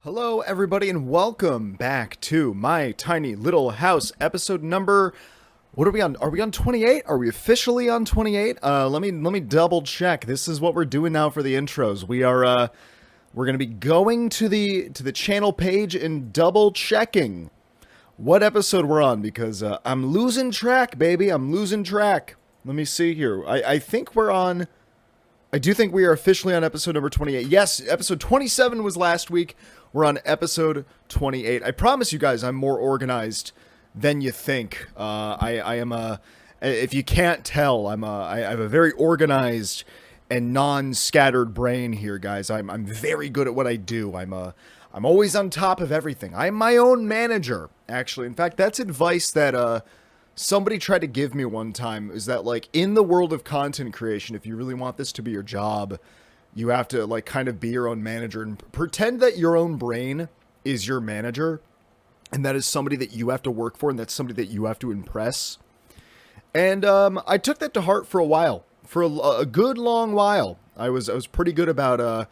Hello, everybody, and welcome back to My Tiny Little House, episode number. What are we on? Are we on 28? Are we officially on 28? Let me double check. This is what we're doing now for the intros. We're gonna be going to the channel page and double checking what episode we're on because I'm losing track, baby. I'm losing track. Let me see here. I think we're on. I do think we are officially on episode number 28. Yes, episode 27 was last week. We're on episode 28. I promise you guys I'm more organized than you think. I am a, if you can't tell, I have a very organized and non-scattered brain here, guys. I'm very good at what I do. I'm always on top of everything. I'm my own manager, actually. In fact, that's advice that somebody tried to give me one time, is that, like, in the world of content creation, if you really want this to be your job, you have to, like, kind of be your own manager and pretend that your own brain is your manager, and that is somebody that you have to work for, and that's somebody that you have to impress. And I took that to heart for a while, for a good long while. I was pretty good about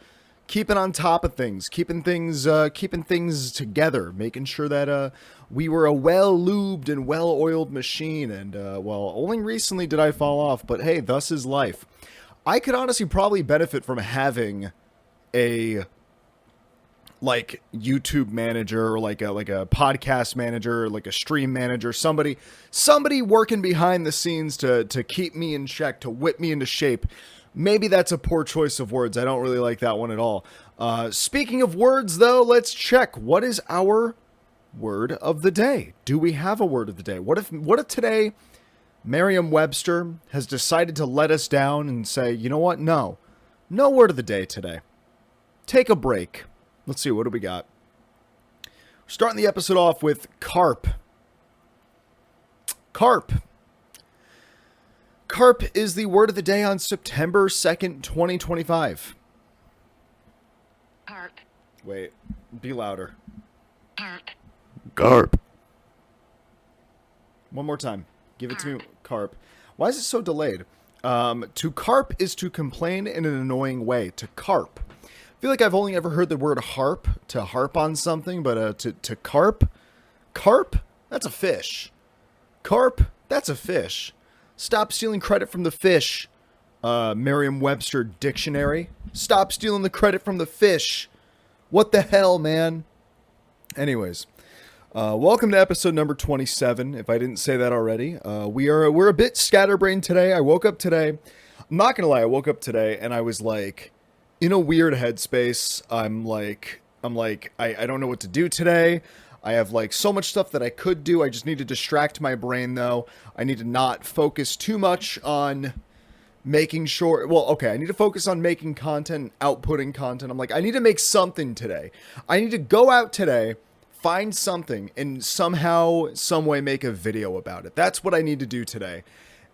keeping on top of things, keeping things together, making sure that we were a well-lubed and well-oiled machine. And well, only recently did I fall off, but hey, thus is life. I could honestly probably benefit from having a like YouTube manager, or like a podcast manager, or like a stream manager, somebody working behind the scenes to keep me in check, to whip me into shape. Maybe that's a poor choice of words. I don't really like that one at all. Speaking of words, though, let's check. What is our word of the day? Do we have a word of the day? What if today Merriam-Webster has decided to let us down and say, you know what? No word of the day today. Take a break. Let's see, what do we got? We're starting the episode off with carp. Carp. Carp is the word of the day on September 2nd, 2025. Carp. Wait, be louder. Carp. Carp. One more time. Give it to me, carp. Why is it so delayed? To carp is to complain in an annoying way. To carp. I feel like I've only ever heard the word harp, to harp on something, but to carp? Carp? That's a fish. Carp? That's a fish. Stop stealing credit from the fish, Merriam-Webster dictionary. Stop stealing the credit from the fish. What the hell, man? Anyways. Welcome to episode number 27, if I didn't say that already. We're a bit scatterbrained today. I woke up today. I'm not gonna lie, I woke up today and I was like in a weird headspace. I'm like I don't know what to do today. I have like so much stuff that I could do. I just need to distract my brain though. I need to not focus too much on making sure, well, okay, I need to focus on making content, outputting content. I'm like, I need to make something today. I need to go out today, find something, and somehow, some way make a video about it. That's what I need to do today.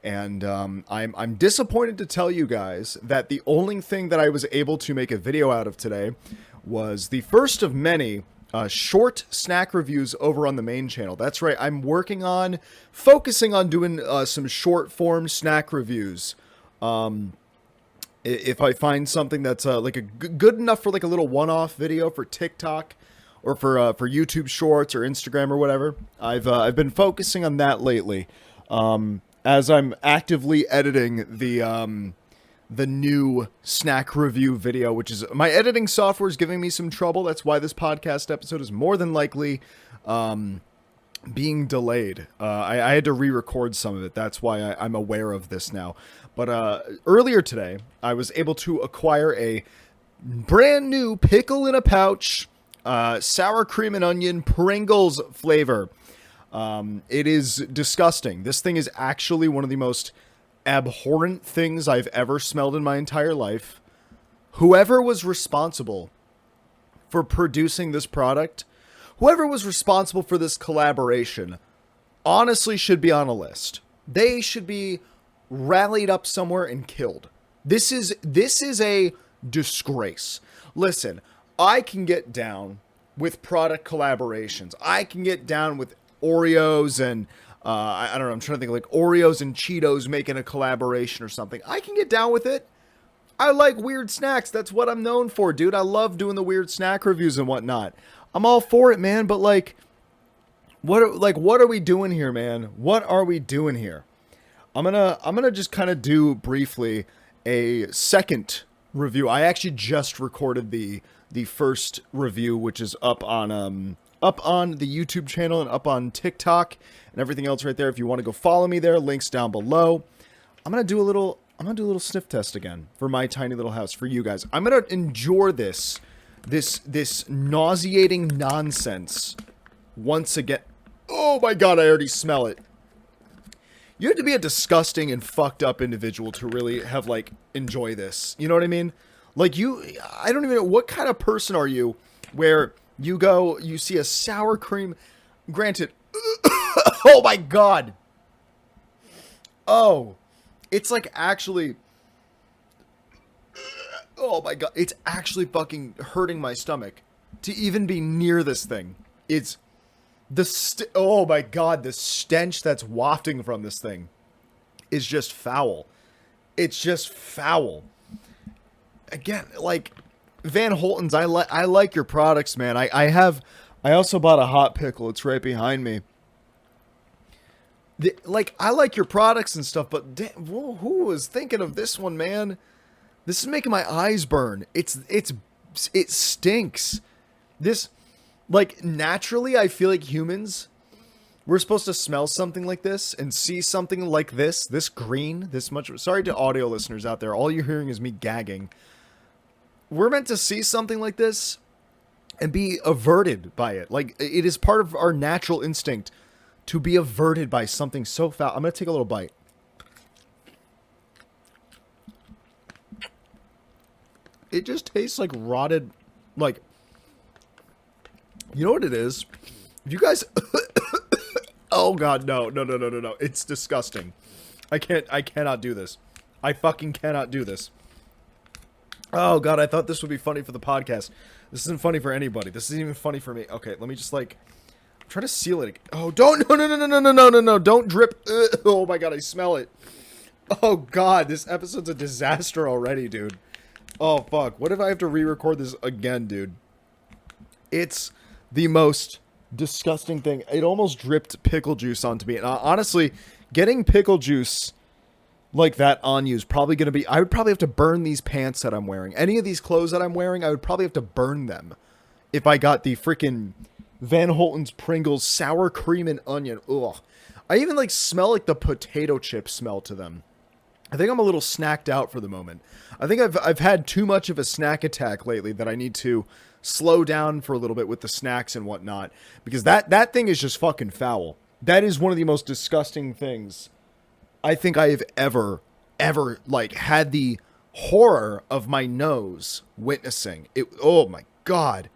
And I'm disappointed to tell you guys that the only thing that I was able to make a video out of today was the first of many short snack reviews over on the main channel. That's right, I'm focusing on doing some short form snack reviews. If I find something that's like a good enough for like a little one-off video for TikTok, or for YouTube Shorts or Instagram or whatever. I've been focusing on that lately, as I'm actively editing the new snack review video, which is, my editing software is giving me some trouble. That's why this podcast episode is more than likely being delayed. I had to re-record some of it. That's why I'm aware of this now. But earlier today, I was able to acquire a brand new pickle in a pouch, sour cream and onion Pringles flavor. It is disgusting. This thing is actually one of the most abhorrent things I've ever smelled in my entire life. Whoever was responsible for producing this product, whoever was responsible for this collaboration, honestly should be on a list. They should be rallied up somewhere and killed. This is a disgrace. Listen, I can get down with product collaborations. I can get down with Oreos and, I don't know, I'm trying to think, like Oreos and Cheetos making a collaboration or something. I can get down with it. I like weird snacks. That's what I'm known for, dude. I love doing the weird snack reviews and whatnot. I'm all for it, man. But like, what are we doing here, man? What are we doing here? I'm gonna just kind of do briefly a second review. I actually just recorded the first review, which is up on the YouTube channel and up on TikTok and everything else right there. If you want to go follow me there, links down below. I'm gonna do a little sniff test again for my tiny little house for you guys. I'm gonna endure this nauseating nonsense once again. Oh my god, I already smell it. You have to be a disgusting and fucked up individual to really have, like, enjoy this. You know what I mean? Like, I don't even know, what kind of person are you where you see a sour cream, granted, oh my god. Oh, it's like actually, oh my god, it's actually fucking hurting my stomach to even be near this thing. It's, oh my god, the stench that's wafting from this thing is just foul. It's just foul. Again, like, Van Holten's, I like your products, man. I also bought a hot pickle. It's right behind me. I like your products and stuff, but damn, who was thinking of this one, man? This is making my eyes burn. It stinks. This, like, naturally, I feel like humans, we're supposed to smell something like this and see something like this green, this much. Sorry to audio listeners out there. All you're hearing is me gagging. We're meant to see something like this and be averted by it. Like, it is part of our natural instinct to be averted by something so foul. I'm going to take a little bite. It just tastes like rotted, like, you know what it is? If you guys, oh god, no. It's disgusting. I cannot do this. I fucking cannot do this. Oh god, I thought this would be funny for the podcast. This isn't funny for anybody. This isn't even funny for me. Okay, let me just, like, try to seal it. Oh, don't, no, don't drip. Ugh, oh my god, I smell it. Oh god, this episode's a disaster already, dude. Oh fuck, what if I have to re-record this again, dude? It's the most disgusting thing. It almost dripped pickle juice onto me. And honestly, getting pickle juice like that on you is probably going to be, I would probably have to burn these pants that I'm wearing. Any of these clothes that I'm wearing, I would probably have to burn them if I got the freaking Van Holten's Pringles sour cream and onion. Ugh. I even, like, smell like the potato chip smell to them. I think I'm a little snacked out for the moment. I think I've had too much of a snack attack lately that I need to slow down for a little bit with the snacks and whatnot, because that thing is just fucking foul. That is one of the most disgusting things I think I have ever, like, had the horror of my nose witnessing. It, oh my god.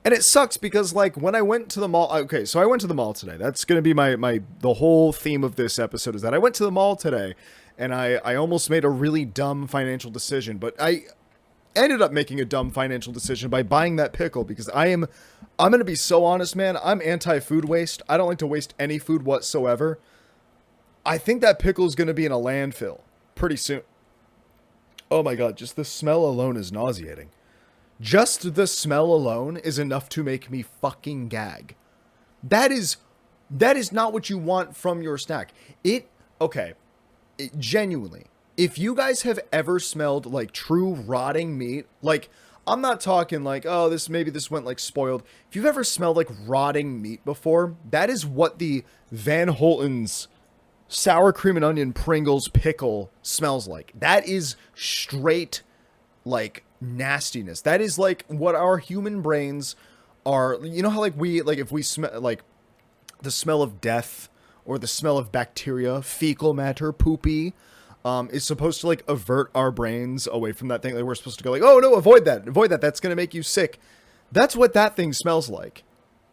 And it sucks because, like, when I went to the mall, okay, so I went to the mall today. That's going to be the whole theme of this episode, is that I went to the mall today and I almost made a really dumb financial decision, but I ended up making a dumb financial decision by buying that pickle, because I'm going to be so honest, man. I'm anti-food waste. I don't like to waste any food whatsoever. I think that pickle is going to be in a landfill pretty soon. Oh my god, just the smell alone is nauseating. Just the smell alone is enough to make me fucking gag. That is not what you want from your snack. Genuinely, if you guys have ever smelled like true rotting meat, like, I'm not talking like, oh, maybe this went like spoiled. If you've ever smelled like rotting meat before, that is what the Van Holten's sour cream and onion Pringles pickle smells like. That is straight, like, nastiness. That is like what our human brains are. You know how, like, if we smell, like, the smell of death or the smell of bacteria, fecal matter, poopy, is supposed to, like, avert our brains away from that thing. Like, we're supposed to go like, oh no, avoid that, that's gonna make you sick. That's what that thing smells like.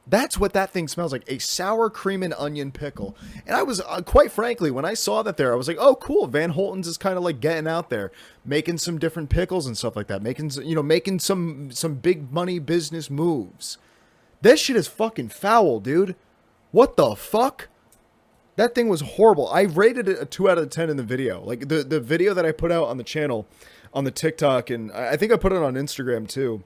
That's what that thing smells like, a sour cream and onion pickle. And I was, quite frankly, when I saw that there, I was like, oh, cool, Van Holten's is kind of like getting out there, making some different pickles and stuff like that, making some big money business moves. This shit is fucking foul, dude. What the fuck? That thing was horrible. I rated it a 2 out of 10 in the video. Like, the video that I put out on the channel, on the TikTok, and I think I put it on Instagram too.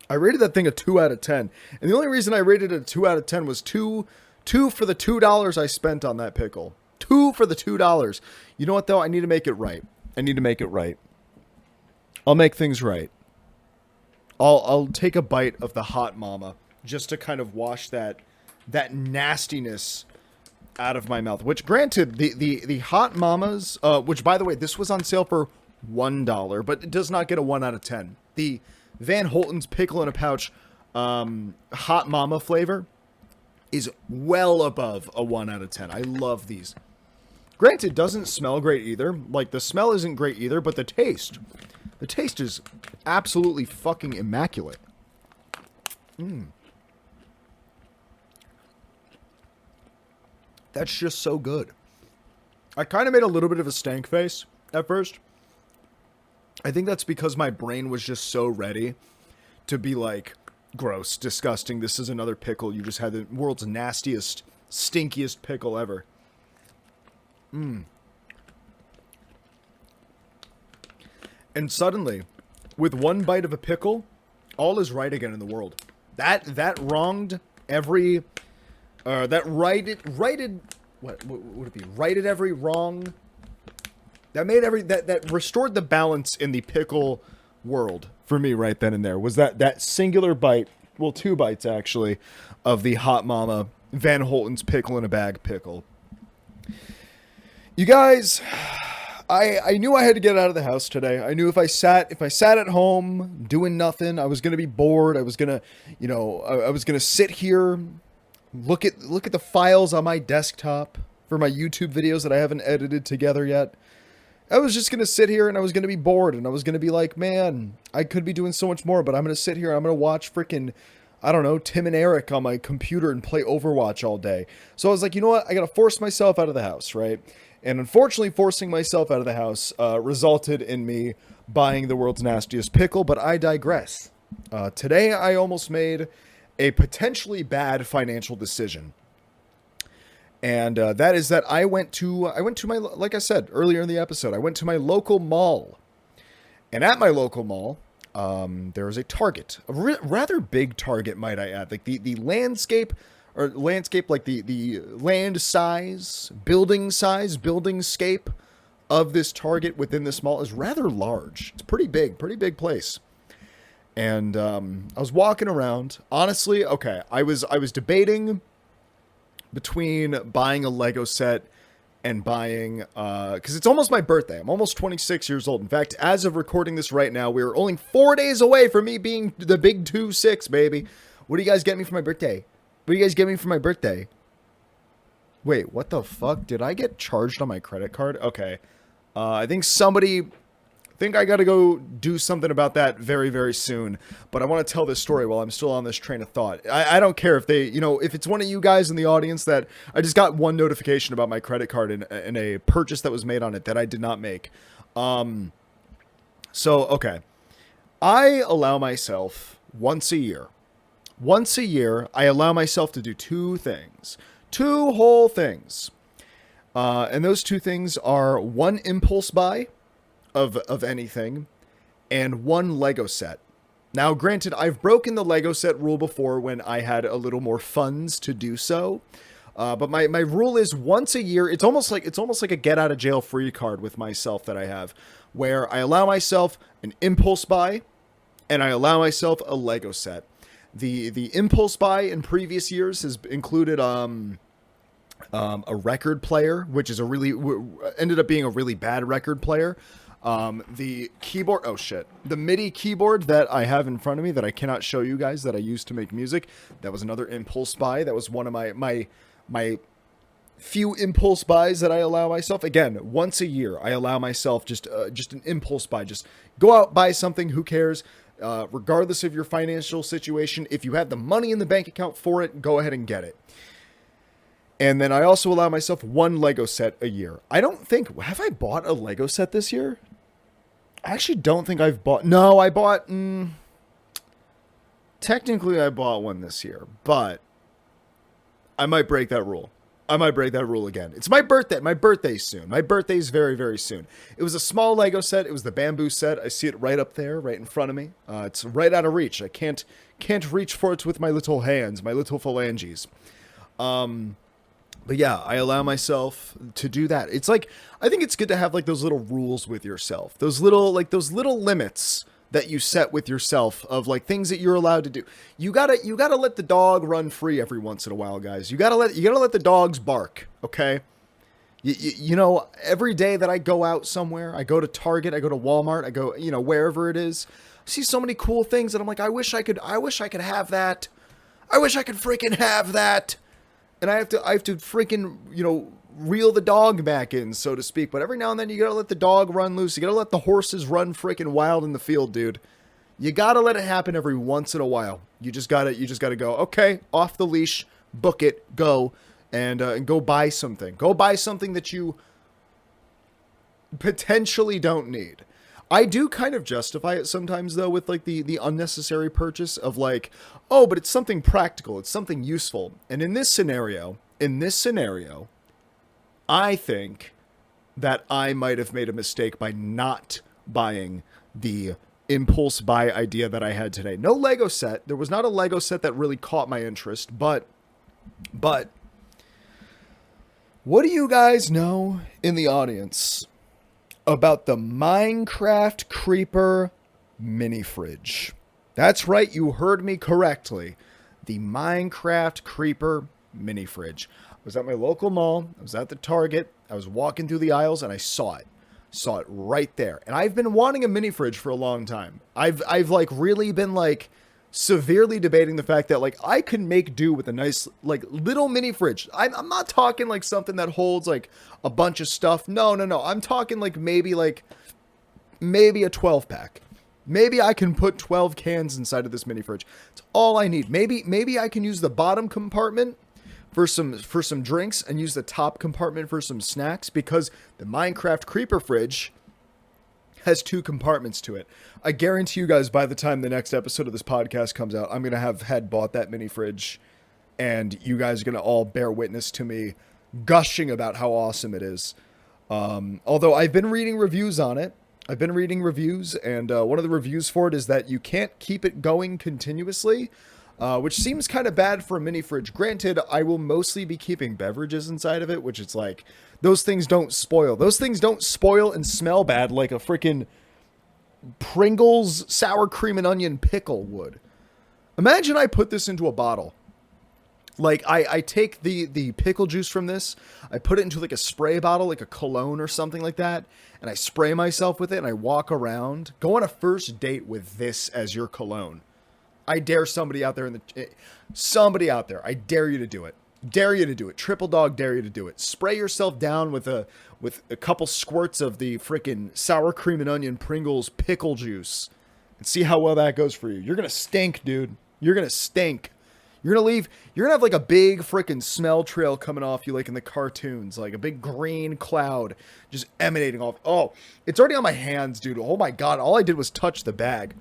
I rated that thing a 2 out of 10. And the only reason I rated it a 2 out of 10 was two for the $2 I spent on that pickle. 2 for the $2. You know what, though? I need to make it right. I need to make it right. I'll make things right. I'll take a bite of the hot mama just to kind of wash that nastiness out of my mouth. Which, granted, the hot mamas, which, by the way, this was on sale for $1, but it does not get a 1 out of 10. The Van Holten's pickle in a pouch hot mama flavor is well above a 1 out of 10. I love these. Granted, it doesn't smell great either. Like, the smell isn't great either, but the taste is absolutely fucking immaculate. That's just so good. I kind of made a little bit of a stank face at first. I think that's because my brain was just so ready to be like, gross, disgusting, this is another pickle. You just had the world's nastiest, stinkiest pickle ever. And suddenly, with one bite of a pickle, all is right again in the world. That wronged every... that righted... What would it be? Righted every wrong... That made that restored the balance in the pickle world for me right then and there. Was that singular bite, well, 2 bites actually, of the Hot Mama Van Holten's pickle in a bag pickle. You guys, I knew I had to get out of the house today. I knew if I sat at home doing nothing, I was gonna be bored. I was gonna, I was gonna sit here, look at the files on my desktop for my YouTube videos that I haven't edited together yet. I was just going to sit here and I was going to be bored and I was going to be like, man, I could be doing so much more, but I'm going to sit here and I'm going to watch freaking, I don't know, Tim and Eric on my computer and play Overwatch all day. So I was like, you know what? I got to force myself out of the house, right? And unfortunately, forcing myself out of the house resulted in me buying the world's nastiest pickle, but I digress. Today, I almost made a potentially bad financial decision. And that is that I went to my, like I said earlier in the episode, I went to my local mall. And at my local mall, there is a Target, a rather big Target, might I add. Like the landscape, like the land size, building scape of this Target within this mall is rather large. It's pretty big place. And I was walking around. Honestly, okay, I was debating between buying a Lego set and buying, because it's almost my birthday. I'm almost 26 years old. In fact, as of recording this right now, we're only 4 days away from me being the big 2-6, baby. What do you guys get me for my birthday? What do you guys get me for my birthday? Wait, what the fuck? Did I get charged on my credit card? Okay. I think I gotta go do something about that very, very soon. But I want to tell this story while I'm still on this train of thought. I don't care if they, if it's one of you guys in the audience that I just got one notification about my credit card and a purchase that was made on it that I did not make. So, okay. I allow myself once a year, I allow myself to do 2 things. 2 whole things. And those 2 things are 1 impulse buy of anything, and 1 Lego set. Now, granted, I've broken the Lego set rule before when I had a little more funds to do so. But my rule is once a year. It's almost like a get out of jail free card with myself that I have, where I allow myself an impulse buy, and I allow myself a Lego set. The impulse buy in previous years has included a record player, which is ended up being a really bad record player. The keyboard, the MIDI keyboard that I have in front of me that I cannot show you guys that I use to make music. That was another impulse buy. That was one of my few impulse buys that I allow myself. Again, once a year, I allow myself just an impulse buy. Just go out, buy something. Who cares? Regardless of your financial situation, if you have the money in the bank account for it, go ahead and get it. And then I also allow myself 1 Lego set a year. Have I bought a Lego set this year? I actually don't think I've bought... No, I bought... technically, I bought one this year, but I might break that rule. I might break that rule again. It's my birthday. My birthday's soon. My birthday's very, very soon. It was a small Lego set. It was the bamboo set. I see it right up there, right in front of me. It's right out of reach. I can't reach for it with my little hands, my little phalanges. But yeah, I allow myself to do that. It's like, I think it's good to have like those little rules with yourself. Those little limits that you set with yourself of like things that you're allowed to do. You gotta let the dog run free every once in a while, guys. You gotta let the dogs bark, okay? You know, every day that I go out somewhere, I go to Target, I go to Walmart, I go, you know, wherever it is, I see so many cool things, and I'm like, I wish I could have that. I wish I could freaking have that. And I have to freaking, you know, reel the dog back in, so to speak. But every now and then you gotta let the dog run loose. You gotta let the horses run freaking wild in the field, dude. You gotta let it happen every once in a while. You just gotta go, okay, off the leash, book it, go, and go buy something. Go buy something that you potentially don't need. I do kind of justify it sometimes, though, with like the unnecessary purchase of like, oh, but it's something practical, it's something useful. And in this scenario, I think that I might have made a mistake by not buying the impulse buy idea that I had today. No Lego set. There was not a Lego set that really caught my interest, but what do you guys know in the audience about the Minecraft Creeper mini fridge? That's right, you heard me correctly. The Minecraft Creeper mini fridge. I was at my local mall, I was at the Target, I was walking through the aisles, and I saw it. Saw it right there. And I've been wanting a mini fridge for a long time. I've like really been like severely debating the fact that like I could make do with a nice like little mini fridge. I'm not talking like something that holds like a bunch of stuff. No. I'm talking like maybe a 12 pack. Maybe I can put 12 cans inside of this mini fridge. It's all I need. Maybe I can use the bottom compartment for some drinks and use the top compartment for some snacks, because the Minecraft Creeper fridge has 2 compartments to it. I guarantee you guys, by the time the next episode of this podcast comes out, I'm going to have had bought that mini fridge, and you guys are going to all bear witness to me gushing about how awesome it is. Although I've been reading reviews on it. And one of the reviews for it is that you can't keep it going continuously, which seems kind of bad for a mini fridge. Granted, I will mostly be keeping beverages inside of it, which it's like, those things don't spoil. Those things don't spoil and smell bad like a freaking Pringles sour cream and onion pickle would. Imagine I put this into a bottle. Like, I take the pickle juice from this, I put it into like a spray bottle, like a cologne or something like that, and I spray myself with it, and I walk around. Go on a first date with this as your cologne. I dare somebody out there I dare you to do it. Dare you to do it. Triple dog dare you to do it. Spray yourself down with a couple squirts of the freaking sour cream and onion Pringles pickle juice and see how well that goes for you. You're going to stink, dude. You're going to stink. You're going to have like a big freaking smell trail coming off you like in the cartoons, like a big green cloud just emanating off. Oh, it's already on my hands, dude. Oh my God. All I did was touch the bag.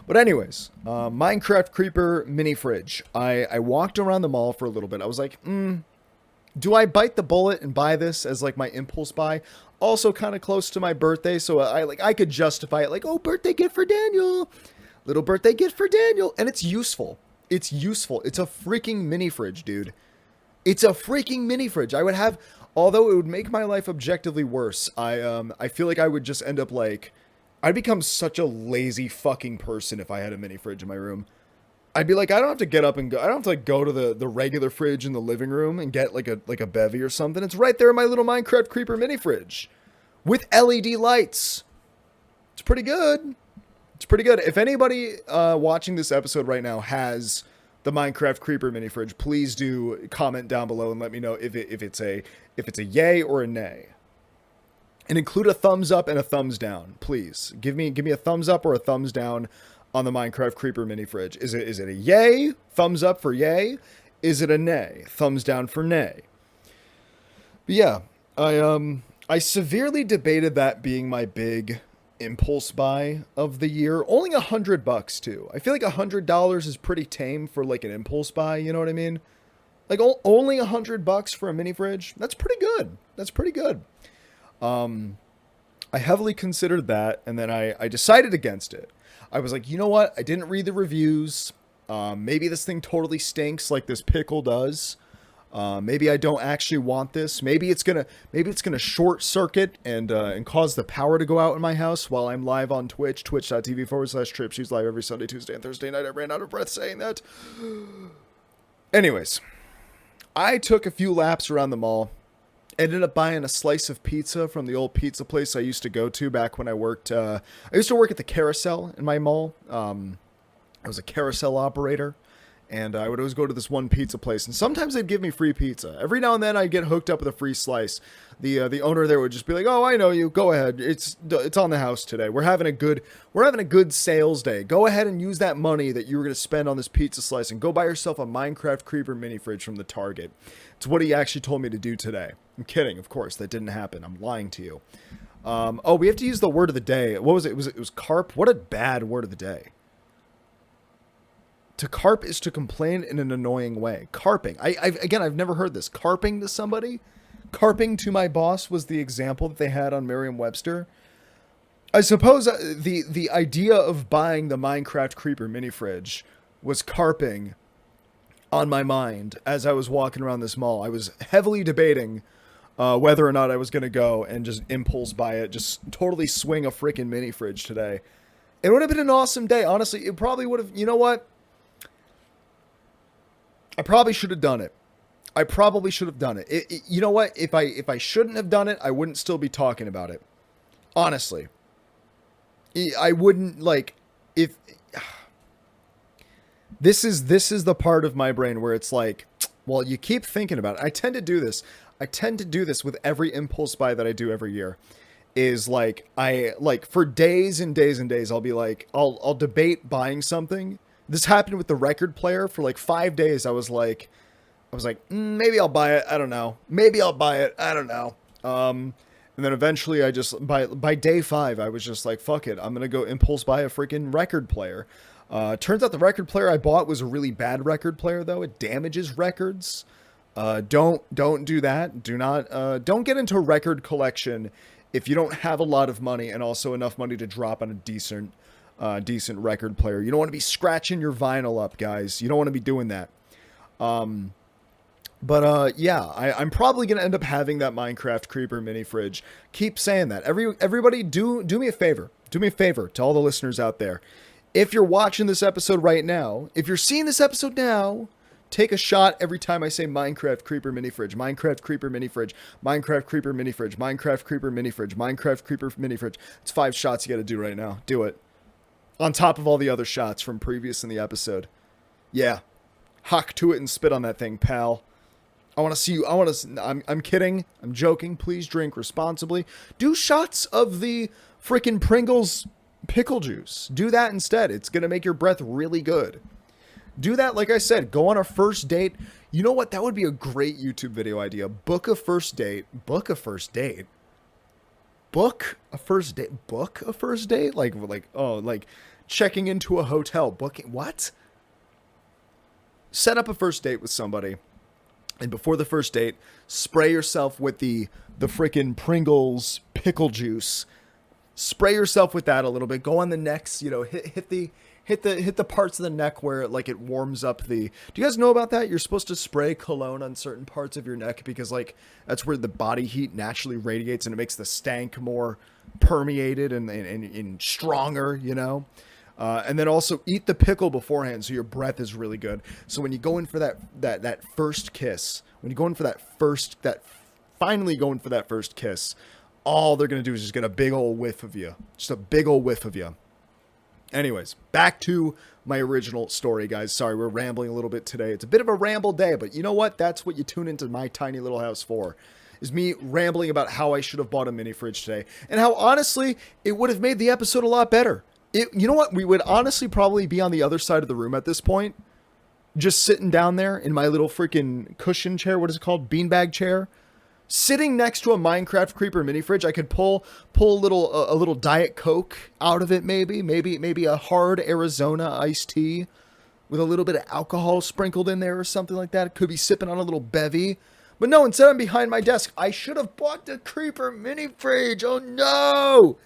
But anyways, Minecraft Creeper mini fridge. I walked around the mall for a little bit. I was like, do I bite the bullet and buy this as like my impulse buy? Also kind of close to my birthday, so I could justify it like, oh, birthday gift for Daniel. Little birthday gift for Daniel. And it's useful. It's useful. It's a freaking mini fridge, dude. It's a freaking mini fridge. I would have, although it would make my life objectively worse, I feel like I would just end up like, I'd become such a lazy fucking person if I had a mini fridge in my room. I'd be like, I don't have to get up and go. I don't have to like go to the regular fridge in the living room and get like a bevy or something. It's right there in my little Minecraft Creeper mini fridge with LED lights. It's pretty good. It's pretty good. If anybody watching this episode right now has the Minecraft Creeper mini fridge, please do comment down below and let me know if it's a yay or a nay. And include a thumbs up and a thumbs down, please. Give me a thumbs up or a thumbs down on the Minecraft Creeper mini fridge. Is it a yay? Thumbs up for yay? Is it a nay? Thumbs down for nay? But yeah, I severely debated that being my big impulse buy of the year. Only $100 too. I feel like $100 is pretty tame for like an impulse buy. You know what I mean? Like only $100 for a mini fridge. That's pretty good. That's pretty good. I heavily considered that, and then I decided against it. I was like, you know what? I didn't read the reviews. Maybe this thing totally stinks like this pickle does. Maybe I don't actually want this. Maybe it's gonna short circuit and cause the power to go out in my house while I'm live on Twitch, twitch.tv/TripShoes live every Sunday, Tuesday, and Thursday night. I ran out of breath saying that. Anyways, I took a few laps around the mall. Ended up buying a slice of pizza from the old pizza place I used to go to back when I worked. I used to work at the carousel in my mall. I was a carousel operator, and I would always go to this one pizza place, and sometimes they'd give me free pizza. Every now and then I'd get hooked up with a free slice. The owner there would just be like, "Oh, I know you. Go ahead. It's on the house today. We're having a good sales day. Go ahead and use that money that you were going to spend on this pizza slice and go buy yourself a Minecraft Creeper mini fridge from the Target." It's what he actually told me to do today. I'm kidding, of course. That didn't happen. I'm lying to you. Oh, we have to use the word of the day. What was it? It was carp. What a bad word of the day. To carp is to complain in an annoying way. Carping. I've never heard this. Carping to somebody? Carping to my boss was the example that they had on Merriam-Webster. I suppose the idea of buying the Minecraft Creeper mini fridge was carping on my mind as I was walking around this mall. I was heavily debating whether or not I was going to go and just impulse buy it, just totally swing a freaking mini fridge today. It would have been an awesome day. Honestly, it probably would have, you know what? I probably should have done it. You know what? If I shouldn't have done it, I wouldn't still be talking about it. Honestly. I wouldn't, like, if... This is the part of my brain where it's like, well, you keep thinking about it. I tend to do this. With every impulse buy that I do every year. Is like, for days and days and days, I'll be like, I'll debate buying something. This happened with the record player for like 5 days. I was like, maybe I'll buy it. I don't know. And then eventually I just, by day 5, I was just like, fuck it. I'm going to go impulse buy a freaking record player. Turns out the record player I bought was a really bad record player though. It damages records. Don't do that. Don't get into a record collection if you don't have a lot of money and also enough money to drop on a decent record player. You don't want to be scratching your vinyl up, guys. You don't want to be doing that. Yeah, I'm probably going to end up having that Minecraft Creeper mini fridge. Keep saying that. Everybody do me a favor. Do me a favor to all the listeners out there. If you're watching this episode right now, if you're seeing this episode now, take a shot every time I say Minecraft Creeper mini fridge, Minecraft Creeper mini fridge, Minecraft Creeper mini fridge, Minecraft Creeper mini fridge, Minecraft Creeper mini fridge. It's 5 shots you got to do right now. Do it. On top of all the other shots from previous in the episode. Yeah. Hock to it and spit on that thing, pal. I want to see you. I'm kidding. I'm joking. Please drink responsibly. Do shots of the freaking Pringles pickle juice. Do that instead. It's going to make your breath really good. Do that, like I said. Go on a first date. You know what? That would be a great YouTube video idea. Book a first date. Book a first date? Like checking into a hotel. Booking. What? Set up a first date with somebody. And before the first date, spray yourself with the freaking Pringles pickle juice. Spray yourself with that a little bit. Go on the necks, hit the parts of the neck where it warms up the... Do you guys know about that? You're supposed to spray cologne on certain parts of your neck because that's where the body heat naturally radiates and it makes the stank more permeated and stronger, and then also eat the pickle beforehand so your breath is really good. So when you go in for that first kiss, finally going for that first kiss, all they're going to do is just get a big old whiff of you. Just a big old whiff of you. Anyways, back to my original story, guys. Sorry, we're rambling a little bit today. It's a bit of a ramble day, but you know what? That's what you tune into my tiny little house for, is me rambling about how I should have bought a mini fridge today and how, honestly, it would have made the episode a lot better. You know what? We would honestly probably be on the other side of the room at this point, just sitting down there in my little freaking cushion chair. What is it called? Beanbag chair. Sitting next to a Minecraft Creeper mini fridge. I could pull a little Diet Coke out of it, maybe a hard Arizona iced tea. with a little bit of alcohol sprinkled in there or something like that. Could be sipping on a little bevy. But no, instead I'm behind my desk. I should have bought the creeper mini fridge. Oh no!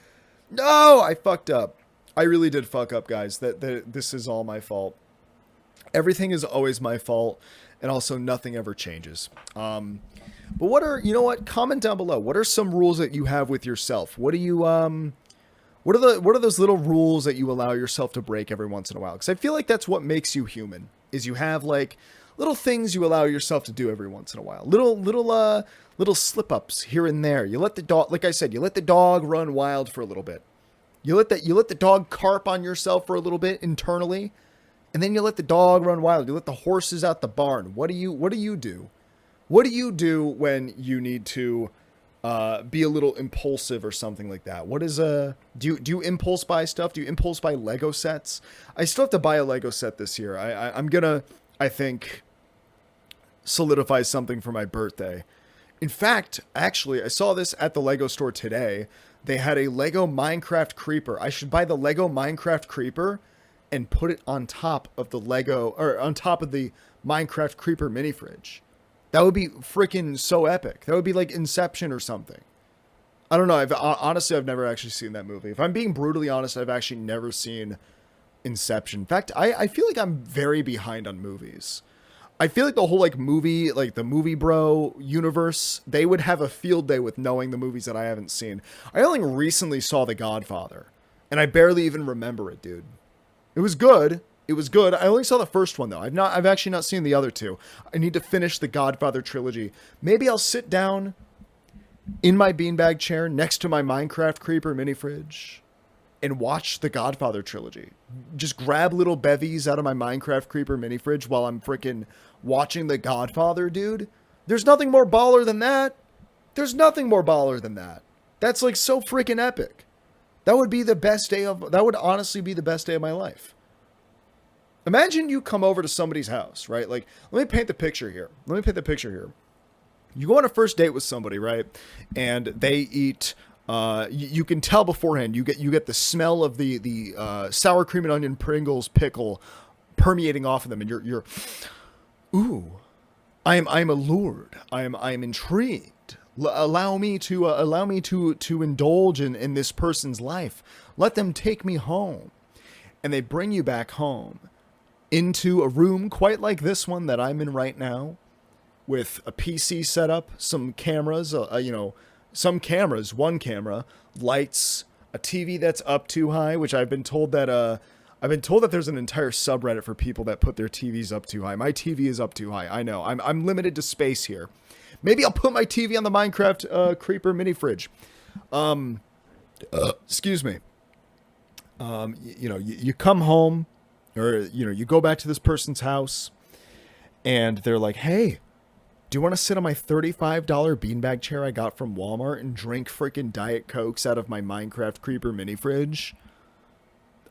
No, I fucked up. I really did fuck up, guys. That this is all my fault. Everything is always my fault, and also nothing ever changes. But what are, you know what? Comment down below. What are some rules that you have with yourself? What do you what are those little rules that you allow yourself to break every once in a while? Because I feel like that's what makes you human. Is you have like little things you allow yourself to do every once in a while. Little slip ups here and there. You let the dog, like I said, you let the dog run wild for a little bit. You let the dog carp on yourself for a little bit internally, and then you let the dog run wild. You let the horses out the barn. What do you do? What do you do when you need to be a little impulsive or something like that? What is do you impulse buy stuff? Do you impulse buy Lego sets? I still have to buy a Lego set this year. I'm gonna, I think, solidify something for my birthday. In fact, actually, I saw this at the Lego store today. They had a Lego Minecraft Creeper. I should buy the Lego Minecraft Creeper and put it on top of the Lego, or on top of the Minecraft Creeper mini fridge. That would be freaking so epic. That would be like Inception or something. I don't know. Honestly, I've never actually seen that movie. If I'm being brutally honest, I've actually never seen Inception. In fact, I feel like I'm very behind on movies. I feel like the whole like movie, like the movie bro universe, they would have a field day with knowing the movies that I haven't seen. I only recently saw The Godfather, and I barely even remember it, dude. It was good. It was good. I only saw the first one though. I've actually not seen the other two. I need to finish the Godfather trilogy. Maybe I'll sit down in my beanbag chair next to my Minecraft Creeper mini fridge and watch the Godfather trilogy. Just grab little bevies out of my Minecraft Creeper mini fridge while I'm freaking watching the Godfather, dude. There's nothing more baller than that. There's nothing more baller than that. That's like so freaking epic. That would be the best day of, that would honestly be the best day of my life. Imagine you come over to somebody's house, right? Like, let me paint the picture here. You go on a first date with somebody, right? And they eat, you can tell beforehand, you get the smell of the sour cream and onion Pringles pickle permeating off of them, and you're ooh, I'm allured. I'm intrigued. Allow me to indulge in this person's life. Let them take me home. And they bring you back home into a room quite like this one that I'm in right now, with a PC setup, some cameras, some cameras, one camera, lights, a TV that's up too high, which I've been told that there's an entire subreddit for people that put their TVs up too high. My TV is up too high. I know. I'm limited to space here. Maybe I'll put my TV on the Minecraft Creeper mini fridge. Excuse me. You come home, or you go back to this person's house, and they're like, "Hey, do you want to sit on my $35 beanbag chair I got from Walmart and drink freaking Diet Cokes out of my Minecraft Creeper mini fridge?"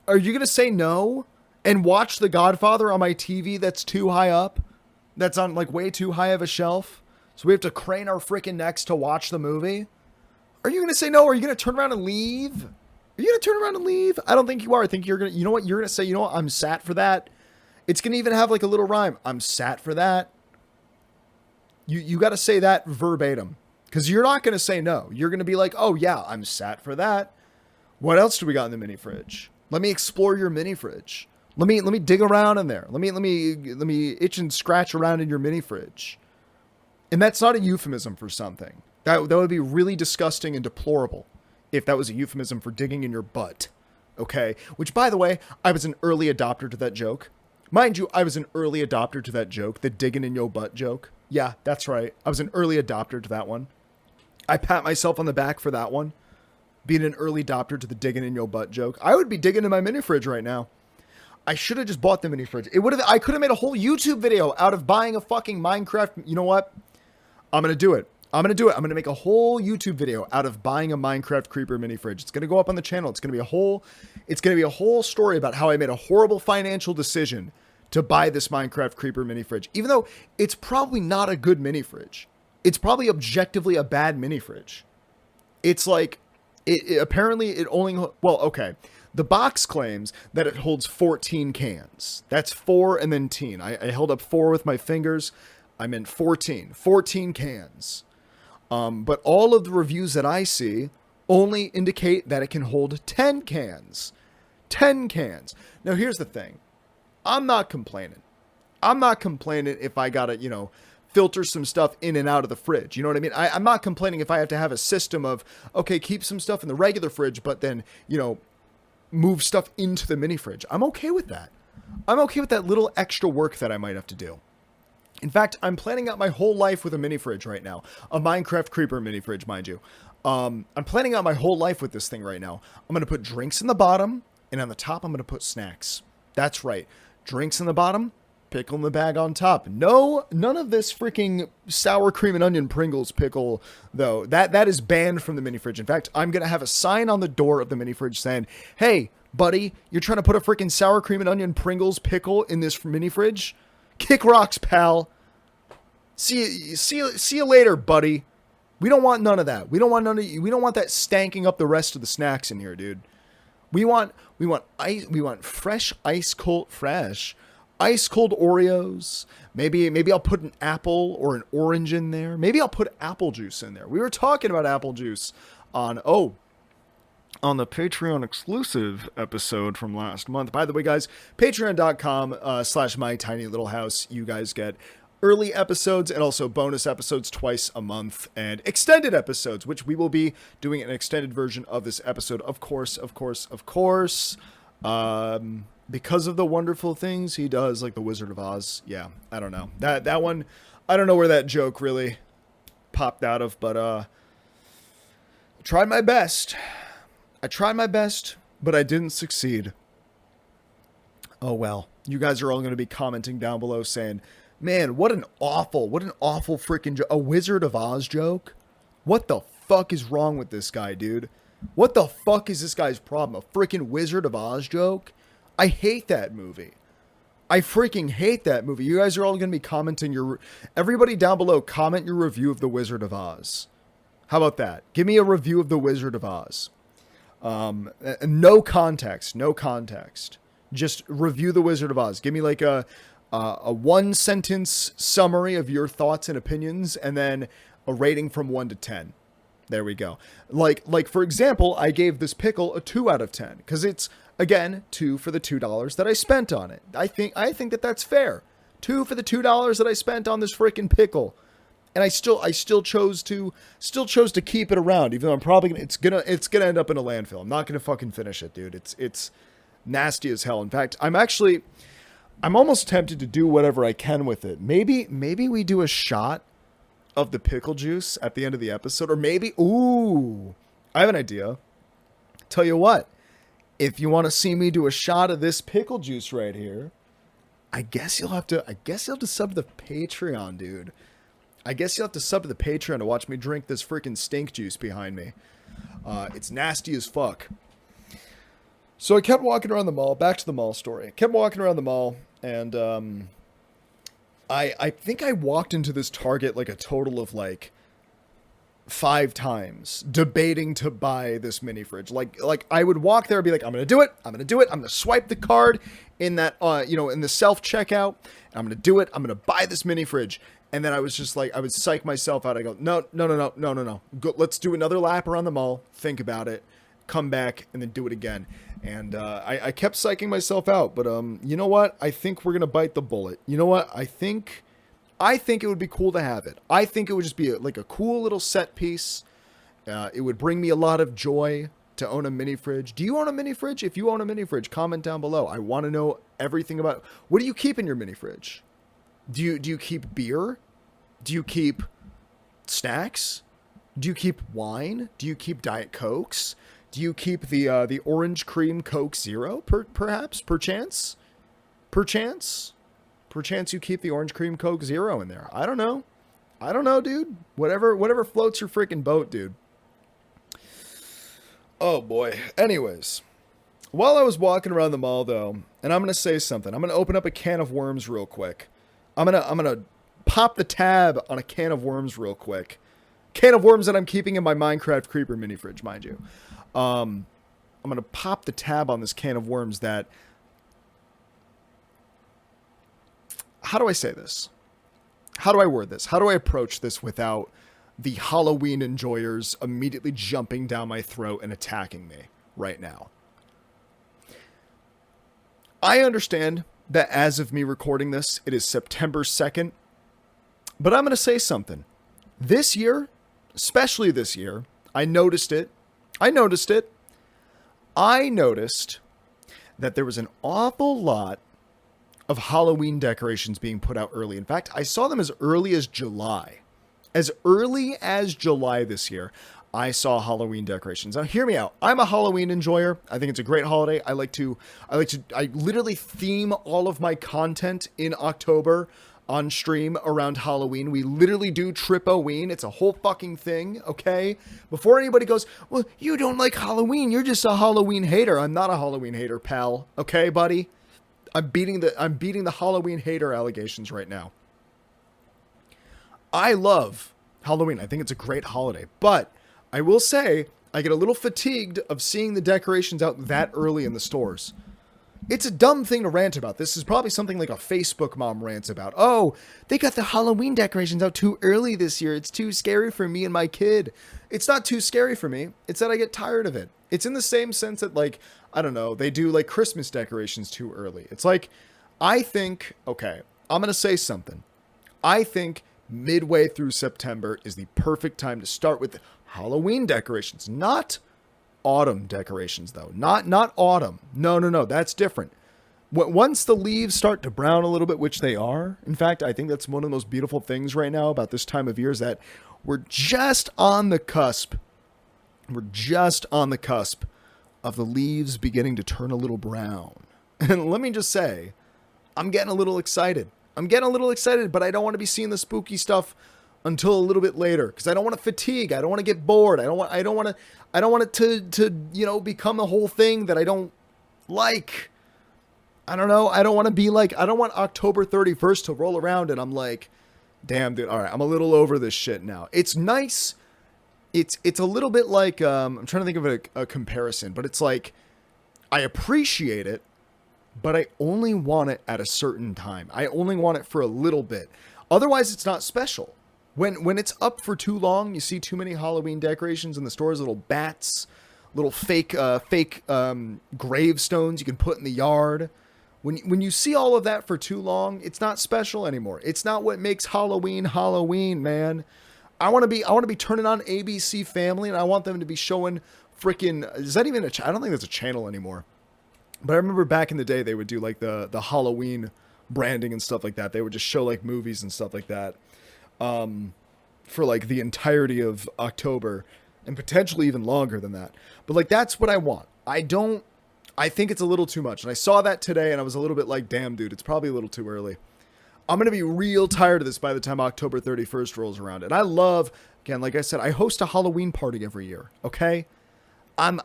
Are you going to say no and watch The Godfather on my TV that's too high up? That's on like way too high of a shelf? So we have to crane our freaking necks to watch the movie? Are you going to say no? Or are you going to turn around and leave? Are you going to turn around and leave? I don't think you are. I think you're going to, you know what? You're going to say, you know what? I'm sat for that. It's going to even have like a little rhyme. I'm sat for that. You got to say that verbatim, because you're not going to say no. You're going to be like, oh yeah, I'm sat for that. What else do we got in the mini fridge? Let me explore your mini fridge. Let me dig around in there. Let me itch and scratch around in your mini fridge. And that's not a euphemism for something. That would be really disgusting and deplorable if that was a euphemism for digging in your butt. Okay? Which, by the way, I was an early adopter to that joke. Mind you, I was an early adopter to that joke, the digging in your butt joke. Yeah, that's right. I was an early adopter to that one. I pat myself on the back for that one. Being an early adopter to the digging in your butt joke. I would be digging in my mini fridge right now. I should have just bought the mini fridge. I could have made a whole YouTube video out of buying a fucking Minecraft. You know what? I'm going to do it. I'm going to make a whole YouTube video out of buying a Minecraft Creeper mini fridge. It's going to go up on the channel. It's going to be a whole story about how I made a horrible financial decision to buy this Minecraft Creeper mini fridge. Even though it's probably not a good mini fridge. It's probably objectively a bad mini fridge. It's like, apparently it only, well, okay. The box claims that it holds 14 cans. That's 4 and then teen. I held up 4 with my fingers. I meant 14. 14 cans. But all of the reviews that I see only indicate that it can hold 10 cans. 10 cans. Now, here's the thing. I'm not complaining. I'm not complaining if I gotta, filter some stuff in and out of the fridge. You know what I mean? I'm not complaining if I have to have a system of, okay, keep some stuff in the regular fridge, but then, move stuff into the mini fridge. I'm okay with that. I'm okay with that little extra work that I might have to do. In fact, I'm planning out my whole life with a mini fridge right now. A Minecraft creeper mini fridge, mind you. I'm planning out my whole life with this thing right now. I'm going to put drinks in the bottom, and on the top, I'm going to put snacks. That's right. Drinks in the bottom, pickle in the bag on top. No, none of this freaking sour cream and onion Pringles pickle, though. That is banned from the mini fridge. In fact, I'm going to have a sign on the door of the mini fridge saying, hey, buddy, you're trying to put a freaking sour cream and onion Pringles pickle in this mini fridge? Kick rocks, pal. See you later, buddy. We don't want none of that. We don't want none of you. We don't want that stanking up the rest of the snacks in here, dude. We want fresh ice cold Oreos. Maybe I'll put an apple or an orange in there. Maybe I'll put apple juice in there. We were talking about apple juice on the Patreon exclusive episode from last month. By the way, guys, patreon.com/mytinylittle-house. You guys get early episodes and also bonus episodes twice a month, and extended episodes, which we will be doing an extended version of this episode, of course, because of the wonderful things he does, like the Wizard of Oz. Yeah, I don't know. That one, I don't know where that joke really popped out of, but I tried my best, but I didn't succeed. Oh well. You guys are all going to be commenting down below saying, man, what an awful freaking joke. A Wizard of Oz joke? What the fuck is wrong with this guy, dude? What the fuck is this guy's problem? A freaking Wizard of Oz joke? I hate that movie. I freaking hate that movie. You guys are all going to be commenting everybody down below, comment your review of The Wizard of Oz. How about that? Give me a review of The Wizard of Oz. No context. Just review The Wizard of Oz. Give me like a one sentence summary of your thoughts and opinions, and then a rating from 1 to 10. There we go. Like for example, I gave this pickle a 2 out of 10 because it's, again, 2 for the $2 that I spent on it. I think that that's fair. 2 for the $2 that I spent on this freaking pickle, and I still chose to keep it around, even though I'm probably it's gonna end up in a landfill. I'm not gonna fucking finish it, dude. It's nasty as hell. In fact, I'm almost tempted to do whatever I can with it. Maybe we do a shot of the pickle juice at the end of the episode, or maybe, I have an idea. Tell you what, if you want to see me do a shot of this pickle juice right here, I guess you'll have to sub to the Patreon, dude. I guess you'll have to sub to the Patreon to watch me drink this freaking stink juice behind me. It's nasty as fuck. So I kept walking around the mall. Back to the mall story. Kept walking around the mall, and I think I walked into this Target like a total of like 5 times, debating to buy this mini fridge. Like I would walk there and be like, I'm gonna do it. I'm gonna swipe the card in that in the self checkout. I'm gonna do it. I'm gonna buy this mini fridge. And then I was just like, I would psych myself out. I go, no. Go, let's do another lap around the mall. Think about it. Come back and then do it again. And I kept psyching myself out, but you know what? I think we're gonna bite the bullet. You know what? I think it would be cool to have it. I think it would just be like a cool little set piece. It would bring me a lot of joy to own a mini fridge. Do you own a mini fridge? If you own a mini fridge, comment down below. I want to know everything about. What do you keep in your mini fridge? Do you keep beer? Do you keep snacks? Do you keep wine? Do you keep Diet Cokes? Do you keep the orange cream Coke Zero, perhaps? Perchance, you keep the orange cream Coke Zero in there. I don't know, dude. Whatever floats your freaking boat, dude. Oh, boy. Anyways, while I was walking around the mall, though, and I'm going to say something. I'm going to open up a can of worms real quick. I'm gonna pop the tab on a can of worms real quick. Can of worms that I'm keeping in my Minecraft creeper mini fridge, mind you. pop the tab on this can of worms that, how do I say this? How do I word this? How do I approach this without the Halloween enjoyers immediately jumping down my throat and attacking me right now? I understand that as of me recording this, it is September 2nd, but I'm going to say something. This year, especially this year, I noticed that there was an awful lot of Halloween decorations being put out early. In fact, I saw them as early as July. As early as July this year, I saw Halloween decorations. Now, hear me out. I'm a Halloween enjoyer. I think it's a great holiday. I literally theme all of my content in October on stream around Halloween. We literally do Trip-O-Ween. It's a whole fucking thing, okay? Before anybody goes, well, you don't like Halloween. You're just a Halloween hater. I'm not a Halloween hater, pal. Okay, buddy? I'm beating the Halloween hater allegations right now. I love Halloween. I think it's a great holiday. But I will say, I get a little fatigued of seeing the decorations out that early in the stores. It's a dumb thing to rant about. This is probably something like a Facebook mom rants about. Oh, they got the Halloween decorations out too early this year. It's too scary for me and my kid. It's not too scary for me. It's that I get tired of it. It's in the same sense that, like, I don't know, they do like Christmas decorations too early. It's like, I think, okay, I'm going to say something. I think midway through September is the perfect time to start with Halloween decorations, not autumn decorations though. Not autumn. No, that's different. Once the leaves start to brown a little bit, which they are, in fact, I think that's one of the most beautiful things right now about this time of year is that we're just on the cusp. We're just on the cusp of the leaves beginning to turn a little brown. And let me just say, I'm getting a little excited. But I don't want to be seeing the spooky stuff until a little bit later because I don't want to fatigue. I don't want to get bored. I don't want it to become a whole thing that I don't like. I don't know. I don't want October 31st to roll around and I'm like, damn, dude. All right. I'm a little over this shit now. It's nice. It's a little bit like, I'm trying to think of a comparison, but it's like, I appreciate it, but I only want it at a certain time. I only want it for a little bit. Otherwise, it's not special. When it's up for too long, you see too many Halloween decorations in the stores, little bats, little fake gravestones you can put in the yard. When you see all of that for too long, it's not special anymore. It's not what makes Halloween, man. I want to be turning on ABC Family, and I want them to be showing freaking. Is that even I don't think that's a channel anymore. But I remember back in the day, they would do like the Halloween branding and stuff like that. They would just show like movies and stuff like that. For like the entirety of October and potentially even longer than that. But like, that's what I want. I think it's a little too much. And I saw that today and I was a little bit like, damn, dude, it's probably a little too early. I'm going to be real tired of this by the time October 31st rolls around. And I love, again, like I said, I host a Halloween party every year. Okay. I'm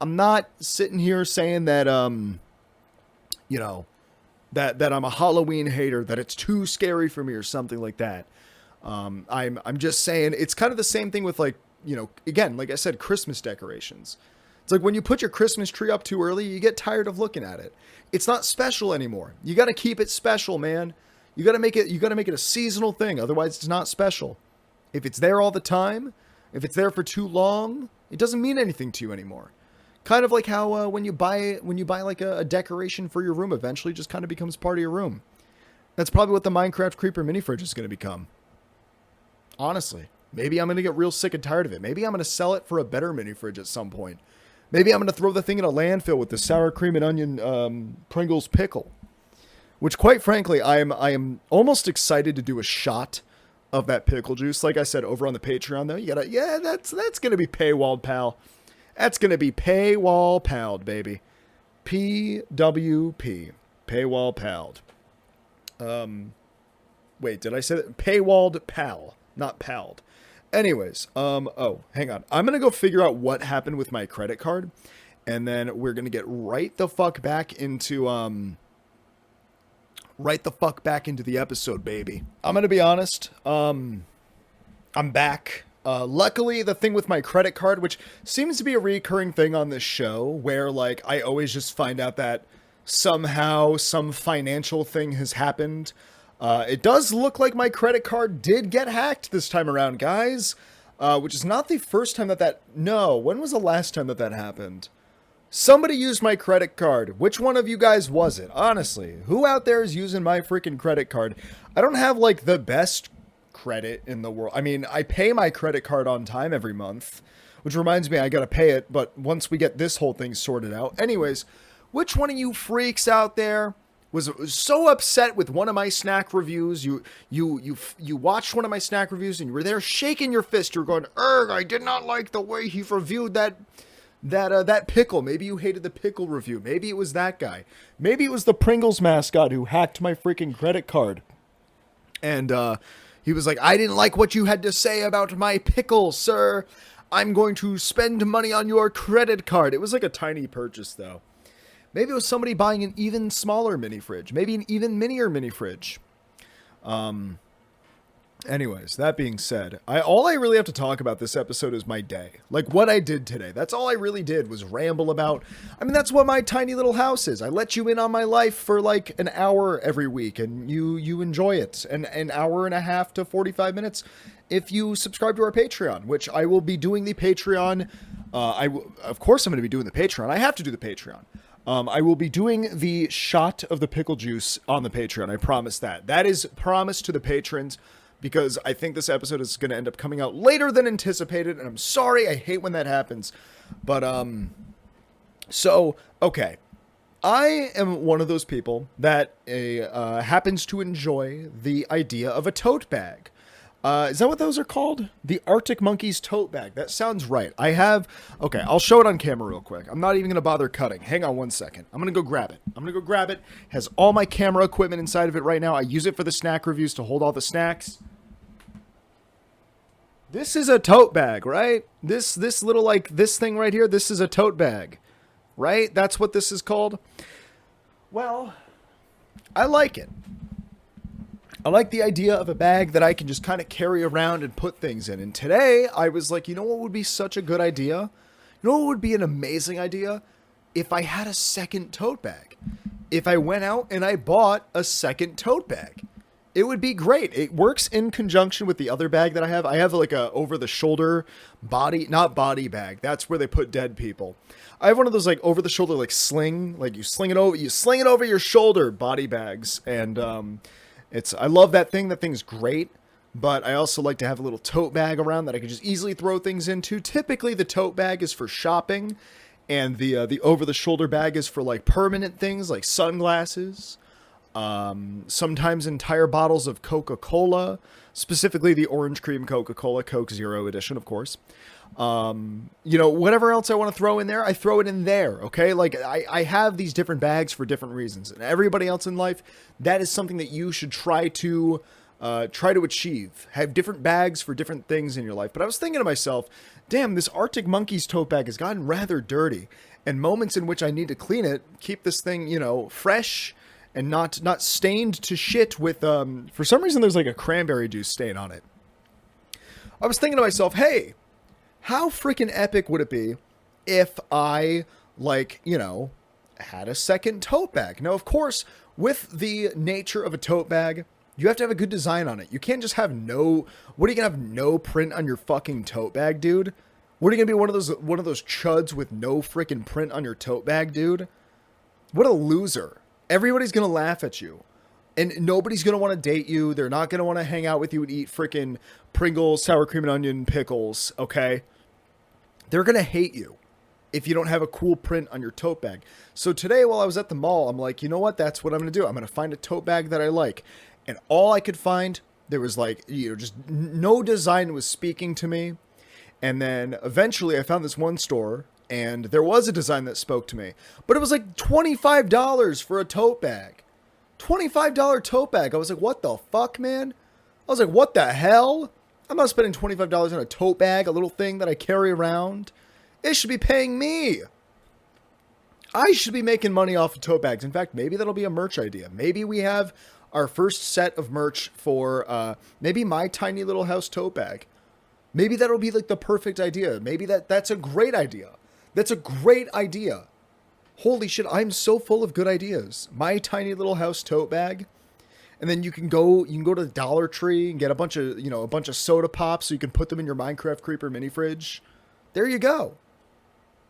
not sitting here saying that, that I'm a Halloween hater, that it's too scary for me or something like that. I'm just saying it's kind of the same thing with like, again, like I said, Christmas decorations. It's like when you put your Christmas tree up too early, you get tired of looking at it. It's not special anymore. You got to keep it special, man. You got to make it a seasonal thing. Otherwise it's not special. If it's there all the time, if it's there for too long, it doesn't mean anything to you anymore. Kind of like how, when you buy like a decoration for your room, eventually just kind of becomes part of your room. That's probably what the Minecraft Creeper mini fridge is going to become. Honestly, maybe I'm going to get real sick and tired of it. Maybe I'm going to sell it for a better mini fridge at some point. Maybe I'm going to throw the thing in a landfill with the sour cream and onion Pringles pickle. Which, quite frankly, I am almost excited to do a shot of that pickle juice. Like I said, over on the Patreon, though, that's going to be paywalled, pal. That's going to be paywall palled, baby. PWP. Paywall palled. Wait, did I say that? Paywalled pal, not palled. Anyways, oh, hang on. I'm going to go figure out what happened with my credit card. And then we're going to get right the fuck back into the episode, baby. I'm going to be honest. I'm back. Luckily, the thing with my credit card, which seems to be a recurring thing on this show, where like I always just find out that somehow some financial thing has happened. It does look like my credit card did get hacked this time around, guys. Which is not the first time no, when was the last time that happened? Somebody used my credit card. Which one of you guys was it? Honestly, who out there is using my freaking credit card? I don't have like the best credit in the world. I mean, I pay my credit card on time every month, which reminds me I gotta pay it, but once we get this whole thing sorted out. Anyways, which one of you freaks out there was so upset with one of my snack reviews? You watched one of my snack reviews and you were there shaking your fist. You're going, "Erg, I did not like the way he reviewed that pickle." Maybe you hated the pickle review. Maybe it was that guy. Maybe it was the Pringles mascot who hacked my freaking credit card. And he was like, "I didn't like what you had to say about my pickle, sir. I'm going to spend money on your credit card." It was like a tiny purchase, though. Maybe it was somebody buying an even smaller mini fridge. Maybe an even minier mini fridge. Anyways, that being said, all I really have to talk about this episode is my day. Like, what I did today. That's all I really did was ramble about. I mean, that's what my tiny little house is. I let you in on my life for like an hour every week, and you enjoy it. And an hour and a half to 45 minutes if you subscribe to our Patreon, which I will be doing the Patreon. Of course, I'm going to be doing the Patreon. I have to do the Patreon. I will be doing the shot of the pickle juice on the Patreon. I promise that. That is promised to the patrons, because I think this episode is going to end up coming out later than anticipated, and I'm sorry, I hate when that happens. But, okay. I am one of those people that happens to enjoy the idea of a tote bag. Is that what those are called? The Arctic Monkeys tote bag. That sounds right. Okay, I'll show it on camera real quick. I'm not even going to bother cutting. Hang on one second. I'm going to go grab it. It has all my camera equipment inside of it right now. I use it for the snack reviews to hold all the snacks. This is a tote bag, right? This little, like, this thing right here, this is a tote bag, right? That's what this is called. Well, I like it. I like the idea of a bag that I can just kind of carry around and put things in. And today, I was like, you know what would be such a good idea? You know what would be an amazing idea? If I had a second tote bag. If I went out and I bought a second tote bag. It would be great. It works in conjunction with the other bag that I have. I have like a over-the-shoulder not body bag. That's where they put dead people. I have one of those like over-the-shoulder like sling. Like you sling it over your shoulder body bags. And I love that thing. That thing's great, but I also like to have a little tote bag around that I can just easily throw things into. Typically, the tote bag is for shopping, and the over-the-shoulder bag is for like permanent things like sunglasses. Sometimes entire bottles of Coca-Cola, specifically the orange cream Coca-Cola, Coke Zero edition, of course. Whatever else I want to throw in there, I throw it in there, okay? Like, I have these different bags for different reasons. And everybody else in life, that is something that you should try to achieve. Have different bags for different things in your life. But I was thinking to myself, damn, this Arctic Monkeys tote bag has gotten rather dirty. And moments in which I need to clean it, keep this thing, fresh and not stained to shit with, for some reason there's like a cranberry juice stain on it. I was thinking to myself, hey, how freaking epic would it be if I, had a second tote bag? Now, of course, with the nature of a tote bag, you have to have a good design on it. You can't just have what are you gonna have no print on your fucking tote bag, dude? What are you gonna be, one of those chuds with no freaking print on your tote bag, dude? What a loser. Everybody's gonna laugh at you. And nobody's going to want to date you. They're not going to want to hang out with you and eat freaking Pringles, sour cream and onion pickles, okay? They're going to hate you if you don't have a cool print on your tote bag. So today, while I was at the mall, I'm like, you know what? That's what I'm going to do. I'm going to find a tote bag that I like. And all I could find, there was just no design was speaking to me. And then eventually I found this one store, and there was a design that spoke to me. But it was like $25 for a tote bag. $25 tote bag. I was like, what the fuck, man? I was like, what the hell? I'm not spending $25 on a tote bag, a little thing that I carry around. It should be paying me. I should be making money off of tote bags. In fact, maybe that'll be a merch idea. Maybe we have our first set of merch for maybe my tiny little house tote bag. Maybe that'll be like the perfect idea. Maybe that's a great idea. That's a great idea. Holy shit, I'm so full of good ideas. My tiny little house tote bag. And then you can go to the Dollar Tree and get a bunch of soda pops so you can put them in your Minecraft creeper mini fridge. There you go.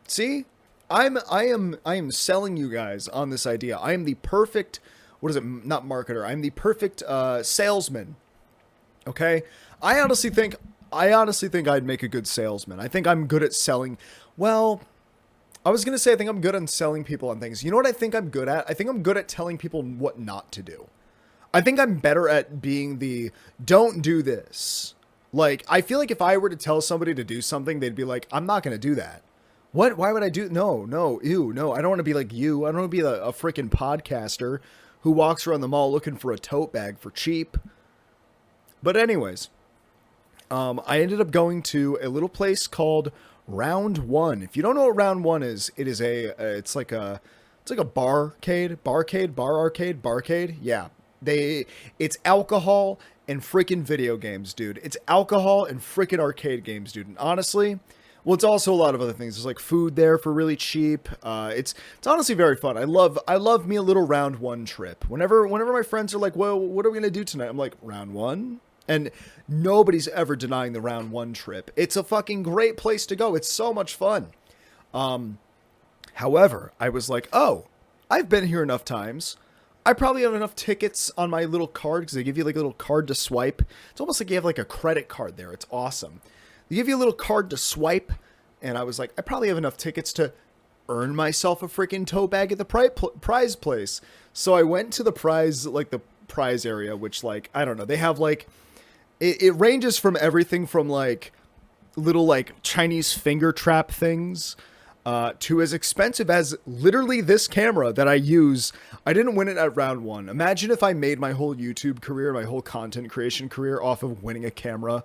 See? I am selling you guys on this idea. I am the perfect, what is it? Not marketer. I'm the perfect salesman. Okay? I honestly think I'd make a good salesman. I think I'm good at selling. Well, I was going to say I think I'm good on selling people on things. You know what I think I'm good at? I think I'm good at telling people what not to do. I think I'm better at being the don't do this. Like, I feel like if I were to tell somebody to do something, they'd be like, I'm not going to do that. What? Why would I do? No, ew, no. I don't want to be like you. I don't want to be a freaking podcaster who walks around the mall looking for a tote bag for cheap. But anyways, I ended up going to a little place called Round One. If you don't know what Round One is, it is it's like a barcade. Yeah, it's alcohol and freaking video games, dude. It's alcohol and freaking arcade games, dude. And honestly, well, it's also a lot of other things. There's like food there for really cheap. It's honestly very fun. I love me a little Round One trip. Whenever my friends are like, well, what are we gonna do tonight? I'm like, Round One. And nobody's ever denying the Round One trip. It's a fucking great place to go. It's so much fun. However, I was like, oh, I've been here enough times. I probably have enough tickets on my little card because they give you like a little card to swipe. It's almost like you have like a credit card there. It's awesome. They give you a little card to swipe. And I was like, I probably have enough tickets to earn myself a freaking tote bag at the prize place. So I went to the prize area, which like, I don't know. They have like, it ranges from everything from like little like Chinese finger trap things to as expensive as literally this camera that I use. I didn't win it at Round One. Imagine if I made my whole YouTube career, my whole content creation career off of winning a camera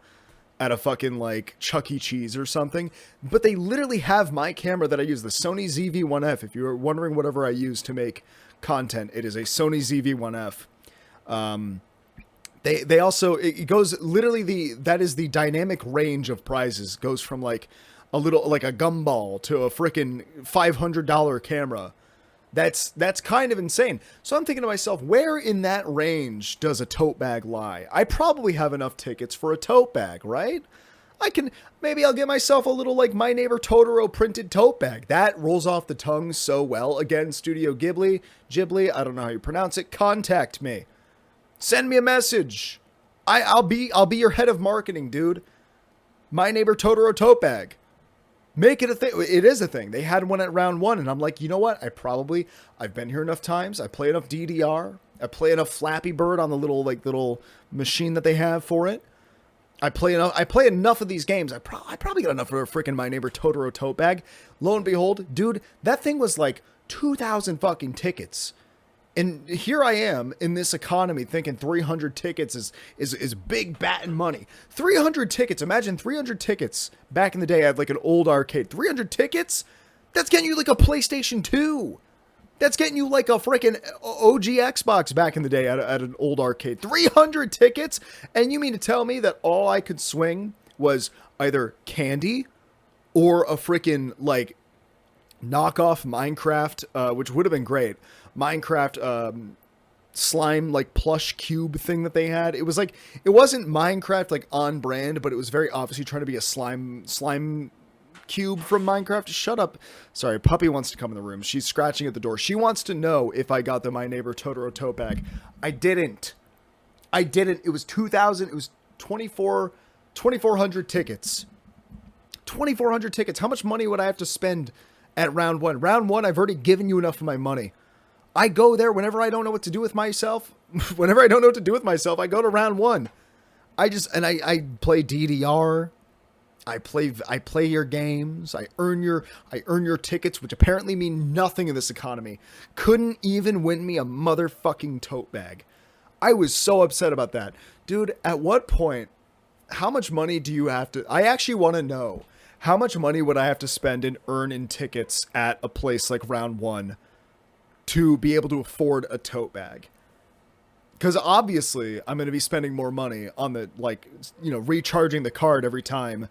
at a fucking like Chuck E. Cheese or something. But they literally have my camera that I use, the Sony ZV-1F. If you're wondering whatever I use to make content, it is a Sony ZV-1F. They also, it goes literally that is the dynamic range of prizes. Goes from like a little, like a gumball to a freaking $500 camera. That's kind of insane. So I'm thinking to myself, where in that range does a tote bag lie? I probably have enough tickets for a tote bag, right? Maybe I'll get myself a little like My Neighbor Totoro printed tote bag. That rolls off the tongue so well. Again, Studio Ghibli, I don't know how you pronounce it. Contact me. Send me a message. I'll be your head of marketing, dude. My Neighbor Totoro tote bag. Make it a thing. It is a thing. They had one at Round One, and I'm like, you know what? I've been here enough times. I play enough DDR. I play enough Flappy Bird on the little machine that they have for it. I play enough of these games. I probably got enough for a freaking My Neighbor Totoro tote bag. Lo and behold, dude, that thing was like 2,000 fucking tickets. And here I am in this economy thinking 300 tickets is big batting money. 300 tickets. Imagine 300 tickets. Back in the day, I had like an old arcade. 300 tickets? That's getting you like a PlayStation 2. That's getting you like a freaking OG Xbox back in the day at an old arcade. 300 tickets? And you mean to tell me that all I could swing was either candy or a freaking like knockoff Minecraft, which would have been great. Minecraft slime like plush cube thing that they had. It was like, it wasn't Minecraft like on brand, but it was very obviously trying to be a slime cube from Minecraft. Shut up. Sorry, puppy wants to come in the room. She's scratching at the door. She wants to know if I got the My Neighbor Totoro tote bag. I didn't. It was 2,000. It was 2,400 tickets. 2,400 tickets. How much money would I have to spend at Round One? Round One, I've already given you enough of my money. I go there whenever I don't know what to do with myself. Whenever I don't know what to do with myself, I go to Round One. I play DDR. I play your games. I earn your tickets, which apparently mean nothing in this economy. Couldn't even win me a motherfucking tote bag. I was so upset about that. Dude, at what point, how much money do you have to... I actually want to know, how much money would I have to spend and earn in tickets at a place like Round One to be able to afford a tote bag? Because obviously I'm going to be spending more money on the, like, recharging the card every time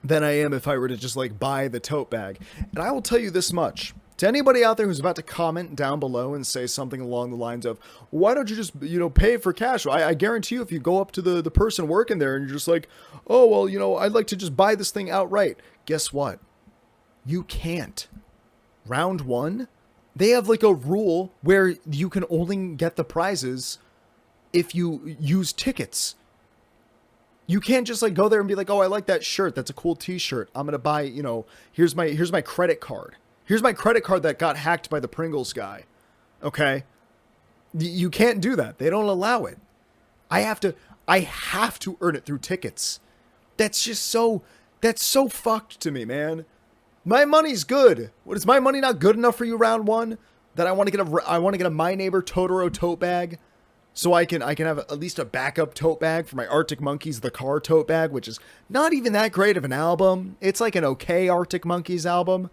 than I am if I were to just, like, buy the tote bag. And I will tell you this much. To anybody out there who's about to comment down below and say something along the lines of, why don't you just, pay for cash? I guarantee you if you go up to the person working there and you're just like, oh, well, I'd like to just buy this thing outright. Guess what? You can't. Round one, they have like a rule where you can only get the prizes if you use tickets. You can't just like go there and be like, oh, I like that shirt. That's a cool t-shirt. I'm going to buy, here's my credit card. Here's my credit card that got hacked by the Pringles guy. Okay? You can't do that. They don't allow it. I have to earn it through tickets. That's so fucked to me, man. My money's good. What, is my money not good enough for you round one? That I want to get a My Neighbor Totoro tote bag so I can have at least a backup tote bag for my Arctic Monkeys The Car tote bag, which is not even that great of an album. It's like an okay Arctic Monkeys album.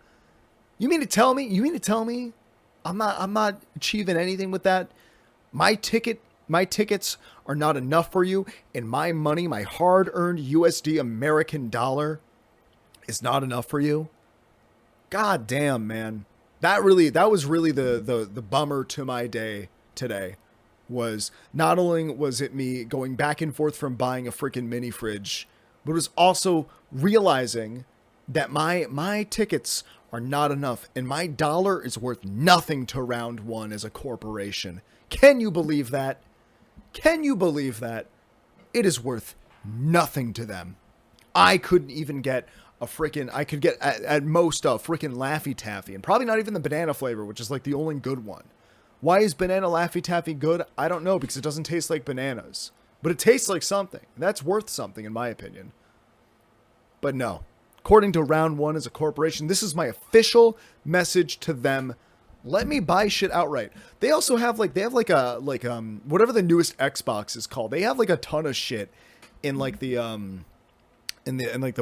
You mean to tell me I'm not achieving anything with that? My tickets are not enough for you, and my money, my hard-earned USD American dollar is not enough for you? God damn, man. That was really the bummer to my day today. Was not only was it me going back and forth from buying a freaking mini fridge, but it was also realizing that my tickets are not enough, and my dollar is worth nothing to round one as a corporation. Can you believe that? Can you believe that? It is worth nothing to them. I couldn't even get I could get at most a freaking Laffy Taffy, and probably not even the banana flavor, which is like the only good one. Why is banana Laffy Taffy good? I don't know, because it doesn't taste like bananas. But it tastes like something. That's worth something, in my opinion. But no. According to round one as a corporation, this is my official message to them. Let me buy shit outright. They also have whatever the newest Xbox is called. They have like a ton of shit in like the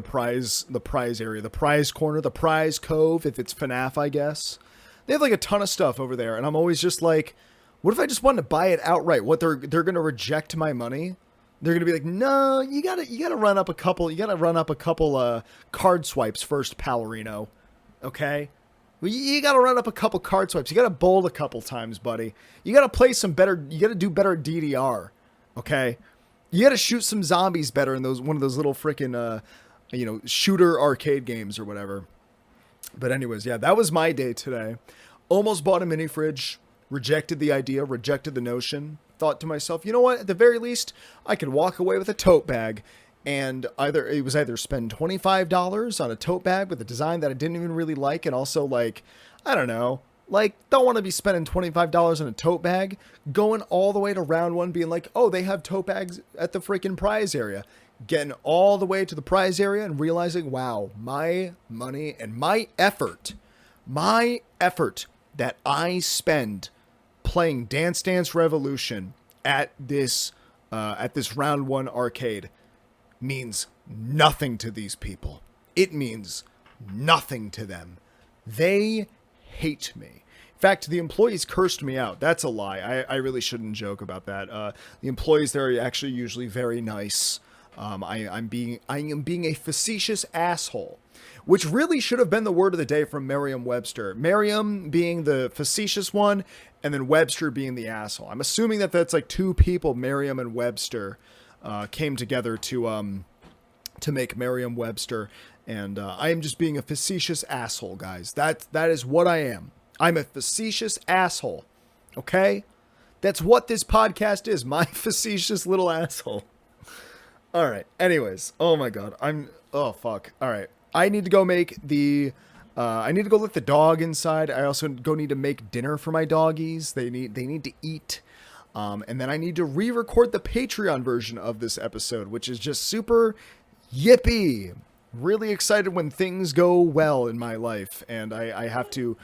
prize area, the prize corner, the prize cove, if it's FNAF, I guess. They have like a ton of stuff over there, and I'm always just like, what if I just wanted to buy it outright? What, they're going to reject my money? They're going to be like, no, you gotta run up a couple card swipes first, Palorino. Okay? You gotta run up a couple card swipes. You gotta bowl a couple times, buddy. You gotta you gotta do better at DDR. Okay? You gotta shoot some zombies better in one of those little freaking, shooter arcade games or whatever. But anyways, yeah, that was my day today. Almost bought a mini fridge. Rejected the idea, rejected the notion. Thought to myself, you know what? At the very least, I could walk away with a tote bag, and either spend $25 on a tote bag with a design that I didn't even really like, and also like, I don't know, like don't want to be spending $25 on a tote bag, going all the way to round one, being like, oh, they have tote bags at the freaking prize area, getting all the way to the prize area and realizing, wow, my money and my effort that I spend playing Dance Dance Revolution at this round one arcade means nothing to these people. It means nothing to them. They hate me. In fact, the employees cursed me out. That's a lie. I really shouldn't joke about that. The employees there are actually usually very nice. I am being a facetious asshole, which really should have been the word of the day from Merriam-Webster. Merriam being the facetious one, and then Webster being the asshole. I'm assuming that that's like two people, Merriam and Webster, came together to make Merriam-Webster, and I am just being a facetious asshole, guys. That is what I am. I'm a facetious asshole. Okay? That's what this podcast is. My facetious little asshole. All right. Anyways. Oh my God. Oh fuck. All right. I need to go make I need to go let the dog inside. I also need to make dinner for my doggies. They need to eat. And then I need to re-record the Patreon version of this episode, which is just super yippee. Really excited when things go well in my life. And I have to...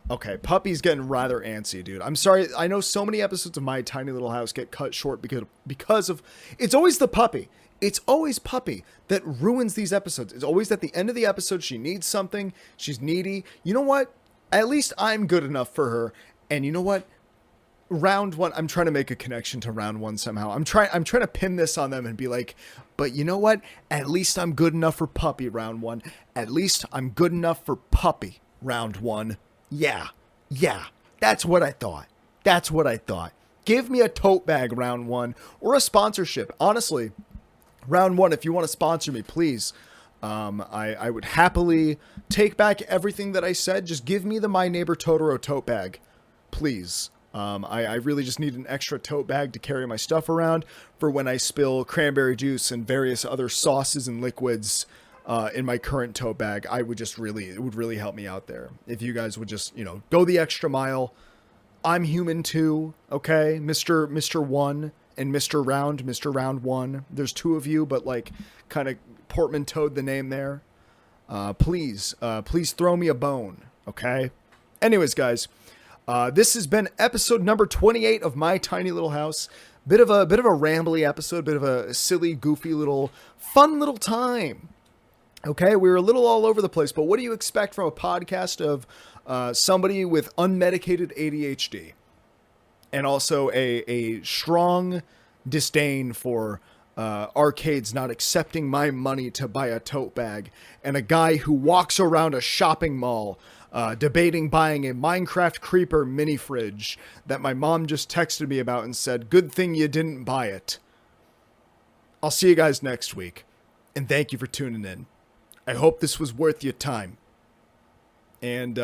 Okay, puppy's getting rather antsy, dude. I'm sorry. I know so many episodes of My Tiny Little House get cut short because of... It's always the puppy. It's always puppy that ruins these episodes. It's always at the end of the episode, she needs something. She's needy. You know what? At least I'm good enough for her. And you know what? round one, I'm trying to make a connection to round one somehow. I'm trying to pin this on them and be like, but you know what? At least I'm good enough for puppy round one. At least I'm good enough for puppy round one. Yeah. That's what I thought. Give me a tote bag round one or a sponsorship. Honestly, round one, if you want to sponsor me, please. I would happily take back everything that I said. Just give me the My Neighbor Totoro tote bag, please. I really just need an extra tote bag to carry my stuff around for when I spill cranberry juice and various other sauces and liquids in my current tote bag. It would really help me out there. If you guys would just, go the extra mile. I'm human too, okay? Mr. One and Mr. Round One. There's two of you, but like kind of portmanteaued the name there. Please throw me a bone, okay? Anyways, guys. This has been episode number 28 of My Tiny Little House. Bit of a rambly episode, bit of a silly, goofy fun little time. Okay, we were a little all over the place, but what do you expect from a podcast of somebody with unmedicated ADHD? And also a strong disdain for arcades not accepting my money to buy a tote bag, and a guy who walks around a shopping mall debating buying a Minecraft creeper mini fridge that my mom just texted me about and said, good thing you didn't buy it. I'll see you guys next week, and thank you for tuning in. I hope this was worth your time. And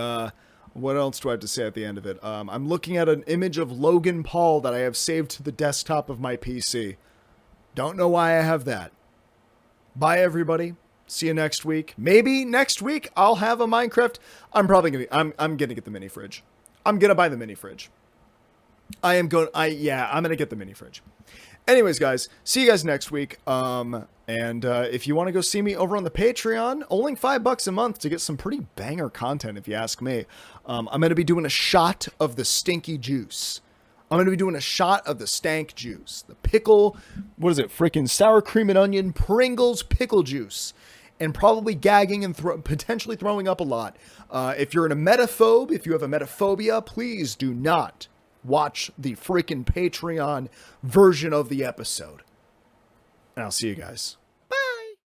what else do I have to say at the end of it? I'm looking at an image of Logan Paul that I have saved to the desktop of my PC. Don't know why I have that. Bye, everybody. See you next week. Maybe next week I'll have a Minecraft. I'm gonna get the mini fridge. I'm gonna buy the mini fridge. I'm gonna get the mini fridge. Anyways, guys, see you guys next week. And if you want to go see me over on the Patreon, only $5 a month to get some pretty banger content, if you ask me. I'm gonna be doing a shot of the stinky juice. I'm going to be doing a shot of the stank juice. The pickle, what is it? Freaking sour cream and onion Pringles pickle juice. And probably gagging and potentially throwing up a lot. If you're an emetophobe, if you have emetophobia, please do not watch the freaking Patreon version of the episode. And I'll see you guys.